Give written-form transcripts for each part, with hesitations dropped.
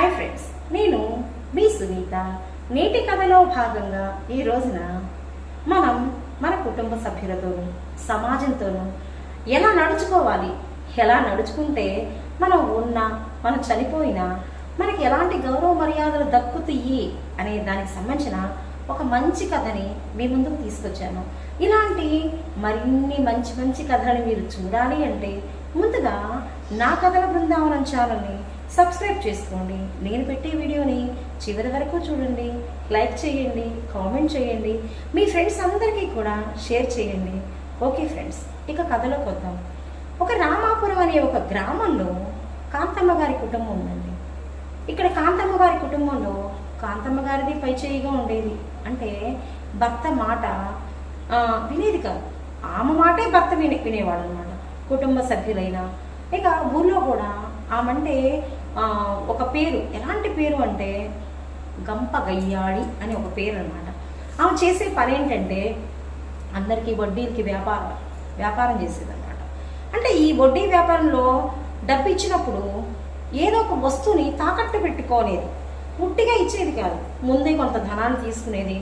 Hi friends, నేను మీ సునీత. నేటి కథలో భాగంగా ఈ రోజున మనం మన కుటుంబ సభ్యులతోనూ సమాజంతోనూ ఎలా నడుచుకోవాలి, ఎలా నడుచుకుంటే మనం చనిపోయినా మనకి ఎలాంటి గౌరవ మర్యాదలు దక్కుతాయి అనే దానికి సంబంధించిన ఒక మంచి కథని మీ ముందుకు తీసుకొచ్చాను. ఇలాంటి మరిన్ని మంచి మంచి కథలను మీరు చూడాలి అంటే ముందుగా నా కథల బృందావనం ఛానల్ని సబ్స్క్రైబ్ చేసుకోండి. నేను పెట్టే వీడియోని చివరి వరకు చూడండి, లైక్ చేయండి, కామెంట్ చేయండి, మీ ఫ్రెండ్స్ అందరికీ కూడా షేర్ చేయండి. ఓకే ఫ్రెండ్స్, ఇక కథలోకి వద్దాం. ఒక రామాపురం అనే ఒక గ్రామంలో కాంతమ్మ గారి కుటుంబం ఉందండి. ఇక్కడ కాంతమ్మ గారి కుటుంబంలో కాంతమ్మ గారిది పైచేయిగా ఉండేది. అంటే భర్త మాట వినేది కాదు, ఆమె మాటే భర్త వినేవాడు అనమాట, కుటుంబ సభ్యులైనా. ఇక ఊర్లో కూడా ఆమంటే ఒక పేరు, ఎలాంటి పేరు అంటే గంప గయ్యాడి అని ఒక పేరు అనమాట. ఆమె చేసే పని ఏంటంటే అందరికీ వడ్డీలకి వ్యాపారం చేసేదన్నమాట. అంటే ఈ వడ్డీ వ్యాపారంలో డబ్బు ఇచ్చినప్పుడు ఏదో ఒక వస్తువుని తాకట్టు పెట్టుకోలేదు, పుట్టిగా ఇచ్చేది కాదు, ముందే కొంత ధనాన్ని తీసుకునేది.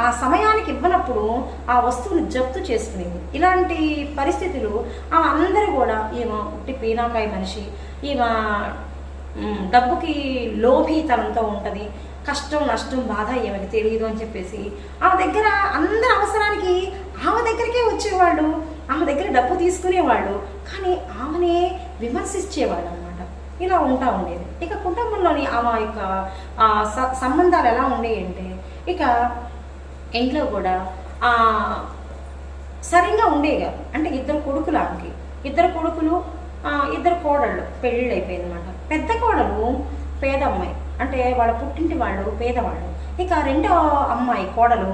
ఆ సమయానికి ఇవ్వనప్పుడు ఆ వస్తువుని జప్తు చేసుకునేది. ఇలాంటి పరిస్థితులు అందరూ కూడా ఈమె ఉట్టి పీనాకాయ మనిషి, ఈమె డబ్బుకి లోభీతనంతో ఉంటుంది, కష్టం నష్టం బాధ ఈమెకి తెలియదు అని చెప్పేసి ఆమె దగ్గర అందరి అవసరానికి ఆమె దగ్గరికే వచ్చేవాళ్ళు, ఆమె దగ్గర డబ్బు తీసుకునేవాళ్ళు, కానీ ఆమెనే విమర్శించేవాళ్ళు అనమాట. ఇలా ఉంటా ఉండేది. ఇక కుటుంబంలోని ఆమె యొక్క సంబంధాలు ఎలా ఉండేవి అంటే, ఇక ఇంట్లో కూడా సరిగ్గా ఉండేవి కాదు. అంటే ఇద్దరు కొడుకులు, ఆమెకి ఇద్దరు కొడుకులు, ఇద్దరు కోడళ్ళు పెళ్ళిళ్ళు అయిపోయింది అనమాట. పెద్ద కోడలు పేద అమ్మాయి, అంటే వాళ్ళ పుట్టింటి వాళ్ళు పేదవాళ్ళు. ఇక రెండో అమ్మాయి కోడలు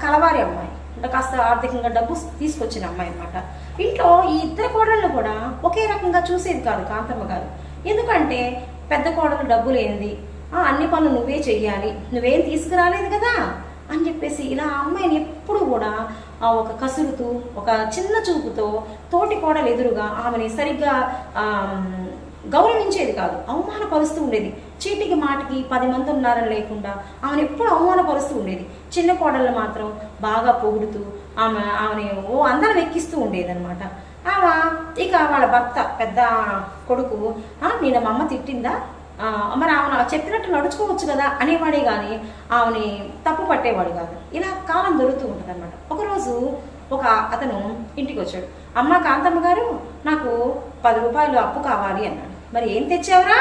కలవారి అమ్మాయి, అంటే కాస్త ఆర్థికంగా డబ్బు తీసుకొచ్చిన అమ్మాయి అనమాట. ఇంట్లో ఈ ఇద్దరు కోడళ్ళు కూడా ఒకే రకంగా చూసేది కాదు కాంతమ్మ గారు. ఎందుకంటే పెద్ద కోడలు డబ్బు లేనిది, అన్ని పనులు నువ్వే చెయ్యాలి, నువ్వేం తీసుకురాలేదు కదా అని చెప్పేసి ఇలా అమ్మాయిని ఎప్పుడు కూడా ఒక కసురుతూ, ఒక చిన్న చూపుతో తోటి కోడలు ఎదురుగా ఆమెని సరిగ్గా గౌరవించేది కాదు, అవమానపరుస్తూ ఉండేది. చీటికి మాటికి 10 మంది ఉన్నారని లేకుండా ఆమెను ఎప్పుడు అవమానపరుస్తూ ఉండేది. చిన్న కోడళ్ళు మాత్రం బాగా పొగుడుతూ ఆమెని అందరం ఎక్కిస్తూ ఉండేది అనమాట. ఇక వాళ్ళ భర్త పెద్ద కొడుకు, నేను మా అమ్మ తిట్టిందా, మరి ఆమె చెప్పినట్టు నడుచుకోవచ్చు కదా అనేవాడే కానీ ఆమెని తప్పు పట్టేవాడు కాదు. ఇలా కాలం దొరుకుతూ ఉంటుంది అనమాట. ఒకరోజు ఒక అతను ఇంటికి వచ్చాడు. అమ్మ కాంతమ్మ గారు, నాకు 10 రూపాయలు అప్పు కావాలి అన్నాడు. మరి ఏం తెచ్చావురా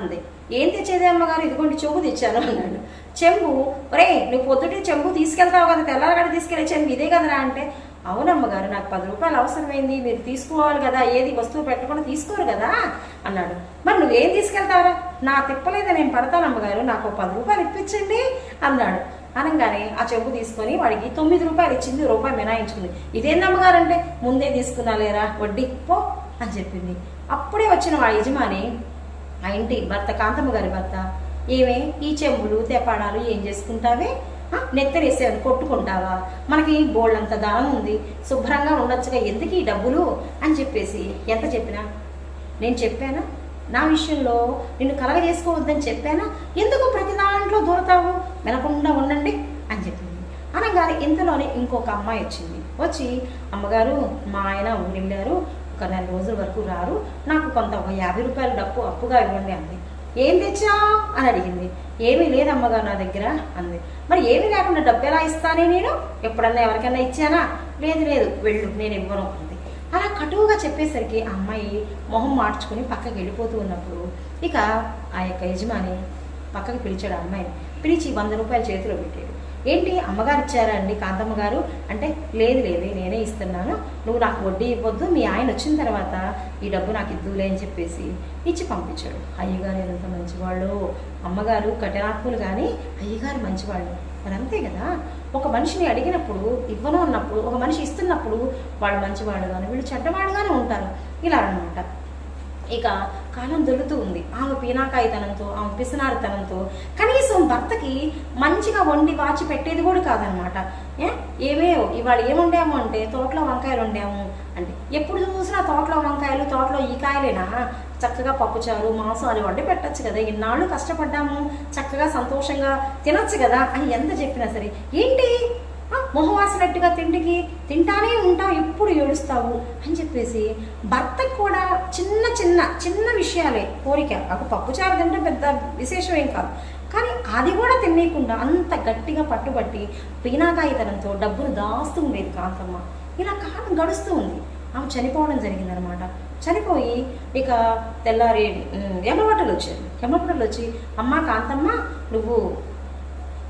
అంది. ఏం తెచ్చేది అమ్మగారు, ఇదిగోండి చెంబు తెచ్చాను అన్నాడు. చెంబు, ఒరే నువ్వు పొద్దుటే చెంబు తీసుకెళ్తావు కదా, తెల్లారగడ తీసుకెళ్ళే చెంబు ఇదే కదరా అంటే, అవునమ్మగారు నాకు 10 రూపాయలు అవసరమైంది, మీరు తీసుకోవాలి కదా, ఏది వస్తువు పెట్టకుండా తీసుకోరు కదా అన్నాడు. మరి నువ్వేం తీసుకెళ్తావరా, నా తిప్పలేదా నేను పడతాను అమ్మగారు, నాకు 10 రూపాయలు ఇప్పించండి అన్నాడు. అనగానే ఆ చెంబు తీసుకొని వాడికి 9 రూపాయలు ఇచ్చింది, రూపాయి మినాయించుకుంది. ఇదేందమ్మగారు అంటే, ముందే తీసుకున్నా లేరా వడ్డీ పో అని చెప్పింది. అప్పుడే వచ్చిన వాడి యజమాని, ఆ ఇంటి భర్త కాంతమ్మ గారి భర్త, ఏమే ఈ చెంబులు తెపాడాలు ఏం చేసుకుంటావే, నెత్తరేసేవని కొట్టుకుంటావా, మనకి బోళ్ళంత దానం ఉంది, శుభ్రంగా ఉండొచ్చుగా, ఎందుకు ఈ డబ్బులు అని చెప్పేసి ఎంత చెప్పినా, నేను చెప్పానా నా విషయంలో నిన్ను కలగజేసుకోవద్దని చెప్పానా, ఎందుకు ప్రతి దాంట్లో దూరతావు, వినకుండా ఉండండి అని చెప్పింది. అనగానే ఇంతలోనే ఇంకొక అమ్మాయి వచ్చింది. వచ్చి, అమ్మగారు మా ఆయన ఊరెళ్ళారు, ఒక 4 రోజుల వరకు రారు, నాకు కొంత ఒక 50 రూపాయల డబ్బు అప్పుగా ఇవ్వండి అంది. ఏం తెచ్చావు అని అడిగింది. ఏమీ లేదమ్మగారు నా దగ్గర అంది. మరి ఏమీ లేకుండా డబ్బు ఎలా ఇస్తానే, నేను ఎప్పుడన్నా ఎవరికైనా ఇచ్చానా, లేదు వెళ్ళు నేను ఇవ్వను అంది. అలా కటువుగా చెప్పేసరికి ఆ అమ్మాయి మొహం మార్చుకుని పక్కకి వెళ్ళిపోతూ ఉన్నప్పుడు ఇక ఆ యొక్క యజమాని పక్కకి పిలిచాడు. అమ్మాయిని పిలిచి 100 రూపాయలు చేతిలో పెట్టాడు. ఏంటి అమ్మగారు ఇచ్చారా అండి కాంతమ్మ గారు అంటే, లేదు నేనే ఇస్తున్నాను, నువ్వు నాకు వడ్డీ ఇవ్వద్దు, మీ ఆయన వచ్చిన తర్వాత ఈ డబ్బు నాకు ఇద్దులే అని చెప్పేసి ఇచ్చి పంపించాడు. అయ్యగారు ఎంత మంచివాళ్ళు, అమ్మగారు కఠినాత్ములు కానీ అయ్యగారు మంచివాళ్ళు. మరి అంతే కదా, ఒక మనిషిని అడిగినప్పుడు ఇవ్వను అన్నప్పుడు, ఒక మనిషి ఇస్తున్నప్పుడు వాళ్ళు మంచివాడు కానీ వీళ్ళు చెడ్డవాడుగానే ఉంటారు. ఇలా అనమాట. ఇక కాలం దొరుకుతూ ఉంది. ఆమె పీనాకాయితనంతో, ఆమె పిసినారితనంతో కనీసం భర్తకి మంచిగా వండి వాచి పెట్టేది కూడా కాదనమాట. ఇవాళ ఏముండాము అంటే తోటలో వంకాయలు వండాము అంటే, ఎప్పుడు చూసినా తోటలో వంకాయలు, తోటలో ఈ కాయలేనా, చక్కగా పప్పుచారు మాంసాలు వండి పెట్టచ్చు కదా, ఇన్నాళ్ళు కష్టపడ్డాము, చక్కగా సంతోషంగా తినొచ్చు కదా అని ఎంత చెప్పినా సరే, ఏంటి మొహవాసినట్టుగా తిండికి తింటానే ఉంటావు, ఎప్పుడు ఏడుస్తావు అని చెప్పేసి భర్తకు కూడా చిన్న చిన్న చిన్న విషయాలే కోరిక. ఒక పప్పుచారు తింటే పెద్ద విశేషం ఏం కాదు, కానీ అది కూడా తినేయకుండా అంత గట్టిగా పట్టుబట్టి పీనాకాయితనంతో డబ్బులు దాస్తూ ఉండేది కాంతమ్మ. ఇలా కాలం గడుస్తూ ఉంది. ఆమె చనిపోవడం జరిగిందనమాట. చనిపోయి ఇక తెల్లారి యమభటులు వచ్చారు. యమభటులు వచ్చి, అమ్మ కాంతమ్మ, నువ్వు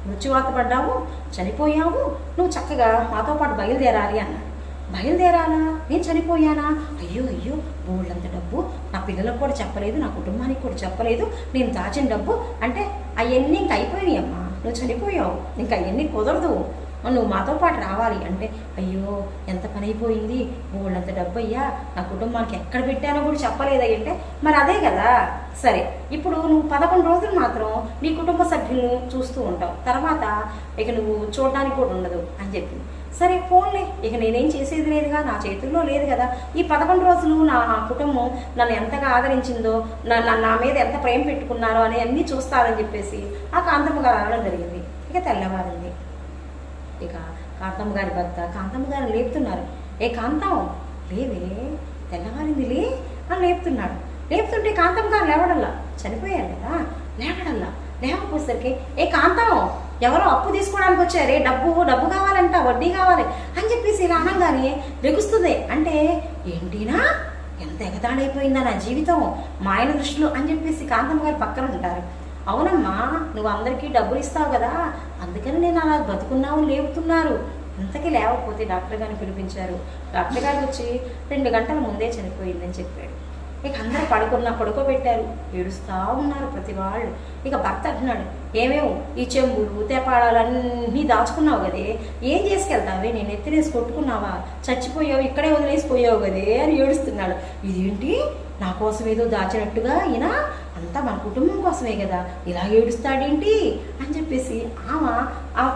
మృత్యువాత పడ్డావు, చనిపోయావు, నువ్వు చక్కగా మాతో పాటు బయలుదేరాలి అన్నాడు. బయలుదేరాలా? నేను చనిపోయానా? అయ్యో అయ్యో, బోళ్ళంత డబ్బు నా పిల్లలకు కూడా చెప్పలేదు, నా కుటుంబానికి కూడా చెప్పలేదు, నేను దాచిన డబ్బు అంటే అవన్నీ ఇంక అయిపోయినాయి అమ్మా, నువ్వు చనిపోయావు, ఇంకా అవన్నీ కుదరదు, నువ్వు మాతో పాటు రావాలి అంటే, అయ్యో ఎంత పని అయిపోయింది, బోళ్ళంత డబ్బు అయ్యా, నా కుటుంబానికి ఎక్కడ పెట్టానో కూడా చెప్పలేదు అంటే, మరి అదే కదా. సరే, ఇప్పుడు నువ్వు 11 రోజులు మాత్రం నీ కుటుంబ సభ్యులను చూస్తూ ఉంటావు, తర్వాత ఇక నువ్వు చూడడానికి కూడా ఉండదు అని చెప్పింది. సరే ఫోన్లే, ఇక నేనేం చేసేది లేదుగా, నా చేతుల్లో లేదు కదా, ఈ 11 రోజులు నా కుటుంబం నన్ను ఎంతగా ఆదరించిందో, నా మీద ఎంత ప్రేమ పెట్టుకున్నారో అని అన్నీ చూస్తారని చెప్పేసి ఆ కాంతమ్మ గారు అనడం జరిగింది. ఇక తెల్లవారింది. ఇక కాంతమ్మ గారి భర్త కాంతమ్మ గారిని లేపుతున్నారు. ఏ కాంతం లేవే, తెల్లవారింది లే అని లేపుతున్నాడు. లేపుతుంటే కాంతమ్మ గారు లేవడల్లా, చనిపోయారు కదా, లేవడల్లా. లేకపోసరికి, ఏ కాంతం, ఎవరో అప్పు తీసుకోవడానికి వచ్చారే, డబ్బు కావాలంట, వడ్డీ కావాలి అని చెప్పేసి ఇలా అనగానే లెగుస్తుంది. అంటే ఏంటినా, ఎంత ఎగతాడైపోయిందా నా జీవితం మా ఆయన దృష్టిలో అని చెప్పేసి కాంతమ్మ గారు పక్కన ఉంటారు. అవునమ్మా, నువ్వు అందరికీ డబ్బులు ఇస్తావు కదా, అందుకని నేను అలా బతుకున్నావు లేపుతున్నారు. అంతకీ లేవకపోతే డాక్టర్ గారిని పిలిపించారు. డాక్టర్ గారికి వచ్చి 2 గంటల ముందే చనిపోయిందని చెప్పాడు. ఇక అందరూ పడుకోబెట్టారు, ఏడుస్తూ ఉన్నారు ప్రతి వాళ్ళు. ఇక భర్త అంటున్నాడు, ఏమేమో ఈ చెంబులు తెపాడాలు అన్నీ దాచుకున్నావు కదే, ఏం చేసుకెళ్తావే, నేను ఎత్తినేసి కొట్టుకున్నావా, చచ్చిపోయావు, ఇక్కడే వదిలేసిపోయావు కదే అని ఏడుస్తున్నాడు. ఇదేంటి, నా కోసం ఏదో దాచినట్టుగా ఈయన, అంతా మన కుటుంబం కోసమే కదా, ఇలా ఏడుస్తాడేంటి అని చెప్పేసి ఆమె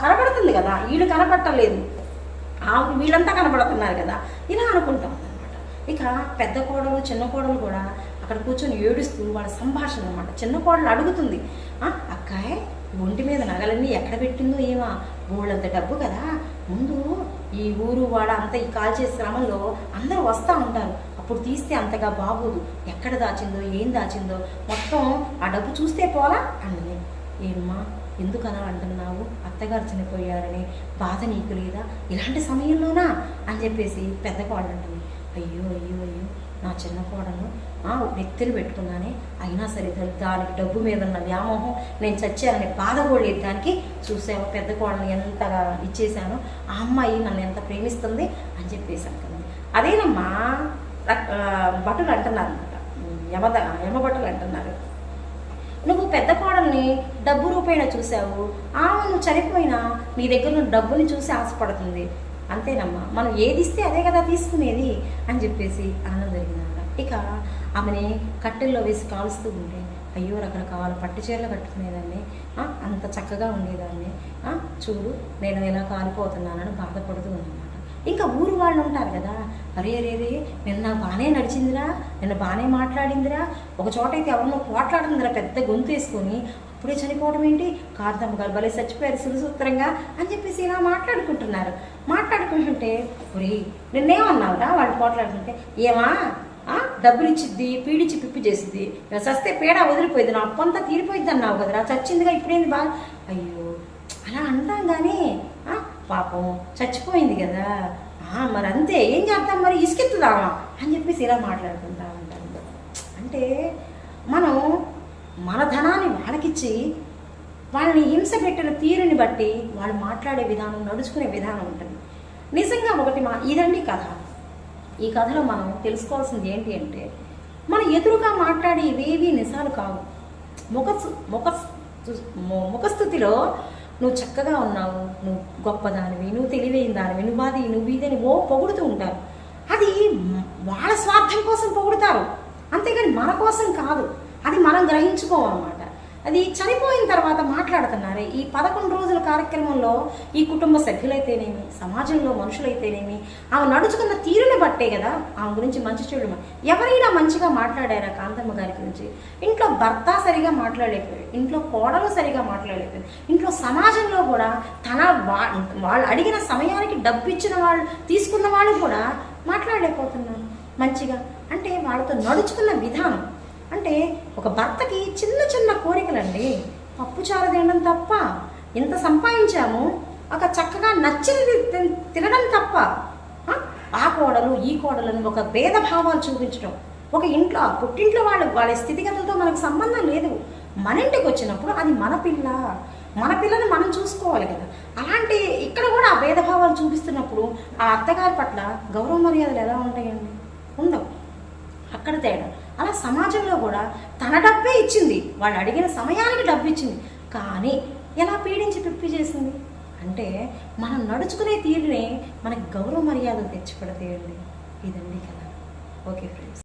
కనపడుతుంది కదా, వీళ్ళు కనపడలేదు, వీళ్ళంతా కనపడుతున్నారు కదా, ఇలా అనుకుంటాం అన్నమాట. ఇక పెద్ద కోడలు చిన్న కోడలు కూడా అక్కడ కూర్చొని ఏడుస్తూ వాళ్ళ సంభాషణ అనమాట. చిన్న కోడలు అడుగుతుంది, అక్కాయ్ ఒంటి మీద నగలన్నీ ఎక్కడ పెట్టిందో ఏమా, బోళ్ళంత డబ్బు కదా, ముందు ఈ ఊరు వాడ అంతా ఈ కాల్చేసే క్రమంలో అందరూ వస్తూ ఉంటారు, అప్పుడు తీస్తే అంతగా బాగోదు, ఎక్కడ దాచిందో ఏం దాచిందో మొత్తం ఆ డబ్బు చూస్తే పోలా అన్నది. ఏమ్మా ఎందుకలా అంటున్నావు, అత్తగారు చనిపోయారని బాధ నీకు లేదా ఇలాంటి సమయంలోనా అని చెప్పేసి పెద్ద కోడలు అంటుంది. అయ్యో అయ్యో అయ్యో, నా చిన్న కోడలు నెత్తిని పెట్టుకున్నానే, అయినా సరే దానికి డబ్బు మీద ఉన్న వ్యామోహం, నేను చచ్చానని బాధ కూడా లేదు దానికి, చూసావా పెద్ద కోడలు ఎంతగా ఇచ్చేసాను, ఆ అమ్మాయి నన్ను ఎంత ప్రేమిస్తుంది అని చెప్పేసి అంటుంది. అదేనమ్మా భటులు అంటున్నారు అనమాట, యమభటులు అంటున్నారు, నువ్వు పెద్ద కోడల్ని డబ్బు రూపేణ చూసావు, నువ్వు చనిపోయినా నీ దగ్గర నువ్వు డబ్బుని చూసి ఆశపడుతుంది, అంతేనమ్మా, మనం ఏది ఇస్తే అదే కదా తీసుకునేది అని చెప్పేసి అనడం జరిగిందన్నమాట. ఇక ఆమెని కట్టెల్లో వేసి కాలుస్తూ ఉంటే, అయ్యో రకరకాల పట్టు చీరలు కట్టుకునేదాన్ని, అంత చక్కగా ఉండేదాన్ని, చూడు నేను ఎలా కాలిపోతున్నానని బాధపడుతూ ఉందన్నమాట. ఇంకా ఊరు వాళ్ళు ఉంటారు కదా, అరే రేరే నిన్న బాగానే నడిచిందిరా, నిన్న బాగానే మాట్లాడిందిరా, ఒక చోట అయితే ఎవరినో పోట్లాడుతుందిరా పెద్ద గొంతు వేసుకొని, అప్పుడే చనిపోవడం ఏంటి, కాంతమ్మ గారు భలే చచ్చిపోయారు సులుసూత్రంగా అని చెప్పేసి ఇలా మాట్లాడుకుంటుంటే, ఒరే నిన్నేమన్నావురా వాళ్ళు పోట్లాడుతుంటే, ఏమా డబ్బులు ఇచ్చిద్ది, పీడిచ్చి పిప్పి చేసిద్ది, చస్తే పీడ వదిలిపోయింది, నా అప్పంతా తీరిపోయింది అన్నావు కదరా, చచ్చిందిగా ఇప్పుడేంది బాగా, అయ్యో అలా అంటాం కానీ పాపం చచ్చిపోయింది కదా, మరి అంతే ఏం చేద్దాం, మరి ఇసుకెత్తుదామా అని చెప్పేసి ఇలా మాట్లాడుకుంటా ఉంటారు. అంటే మనం మన ధనాన్ని వాళ్ళకిచ్చి వాళ్ళని హింస పెట్టిన తీరుని బట్టి వాళ్ళు మాట్లాడే విధానం, నడుచుకునే విధానం ఉంటుంది. నిజంగా ఒకటి ఇదండి కథ. ఈ కథలో మనం తెలుసుకోవాల్సింది ఏంటి అంటే, మన ఎదురుగా మాట్లాడే ఇవేవి నిజాలు కావు. ముఖస్థుతిలో నువ్వు చక్కగా ఉన్నావు, నువ్వు గొప్పదానివి, నువ్వు తెలివైన దానివి, నువ్వు ఇదని పొగుడుతూ ఉంటారు. అది వాళ్ళ స్వార్థం కోసం పొగుడుతారు. అంతేగాని మన కోసం కాదు. అది మనం గ్రహించుకోమన్నమాట. అది చనిపోయిన తర్వాత మాట్లాడుతున్నారే ఈ 11 రోజుల కార్యక్రమంలో ఈ కుటుంబ సభ్యులైతేనేమి, సమాజంలో మనుషులైతేనేమి, ఆమె నడుచుకున్న తీరుని బట్టే కదా ఆమె గురించి మంచి చెడు ఎవరైనా మంచిగా మాట్లాడారా కాంతమ్మ గారి గురించి? ఇంట్లో భర్త సరిగా మాట్లాడలేకపోయాడు, ఇంట్లో కోడలు సరిగా మాట్లాడలేకపోయాడు, ఇంట్లో సమాజంలో కూడా వాళ్ళు అడిగిన సమయానికి డబ్బు ఇచ్చిన వాళ్ళు, తీసుకున్న వాళ్ళు కూడా మాట్లాడలేకపోతున్నారు మంచిగా. అంటే వాళ్ళతో నడుచుకున్న విధానం, అంటే ఒక భర్తకి చిన్న చిన్న కోరికలండి, పప్పుచారు తినడం తప్ప, ఇంత సంపాదించాము ఒక చక్కగా నచ్చినది తినడం తప్ప, ఆ కోడలు ఈ కోడలను ఒక భేదభావాలు చూపించడం. ఒక ఇంట్లో పుట్టింట్లో వాళ్ళ స్థితిగతులతో మనకు సంబంధం లేదు. మన ఇంటికి వచ్చినప్పుడు అది మన పిల్లని మనం చూసుకోవాలి కదా. అలాంటి ఇక్కడ కూడా ఆ భేదభావాలు చూపిస్తున్నప్పుడు ఆ అత్తగారి పట్ల గౌరవ మర్యాదలు ఎలా ఉంటాయండి? ఉండవు. అక్కడ తేడా. అలా సమాజంలో కూడా తన డబ్బే ఇచ్చింది, వాళ్ళు అడిగిన సమయానికి డబ్బు ఇచ్చింది, కానీ ఎలా పీడించి పిప్పి చేసింది అంటే మనం నడుచుకునే తీరునే మనకి గౌరవ మర్యాదలు తెచ్చిపెడతాయండి. ఇదండి కదా. Okay friends.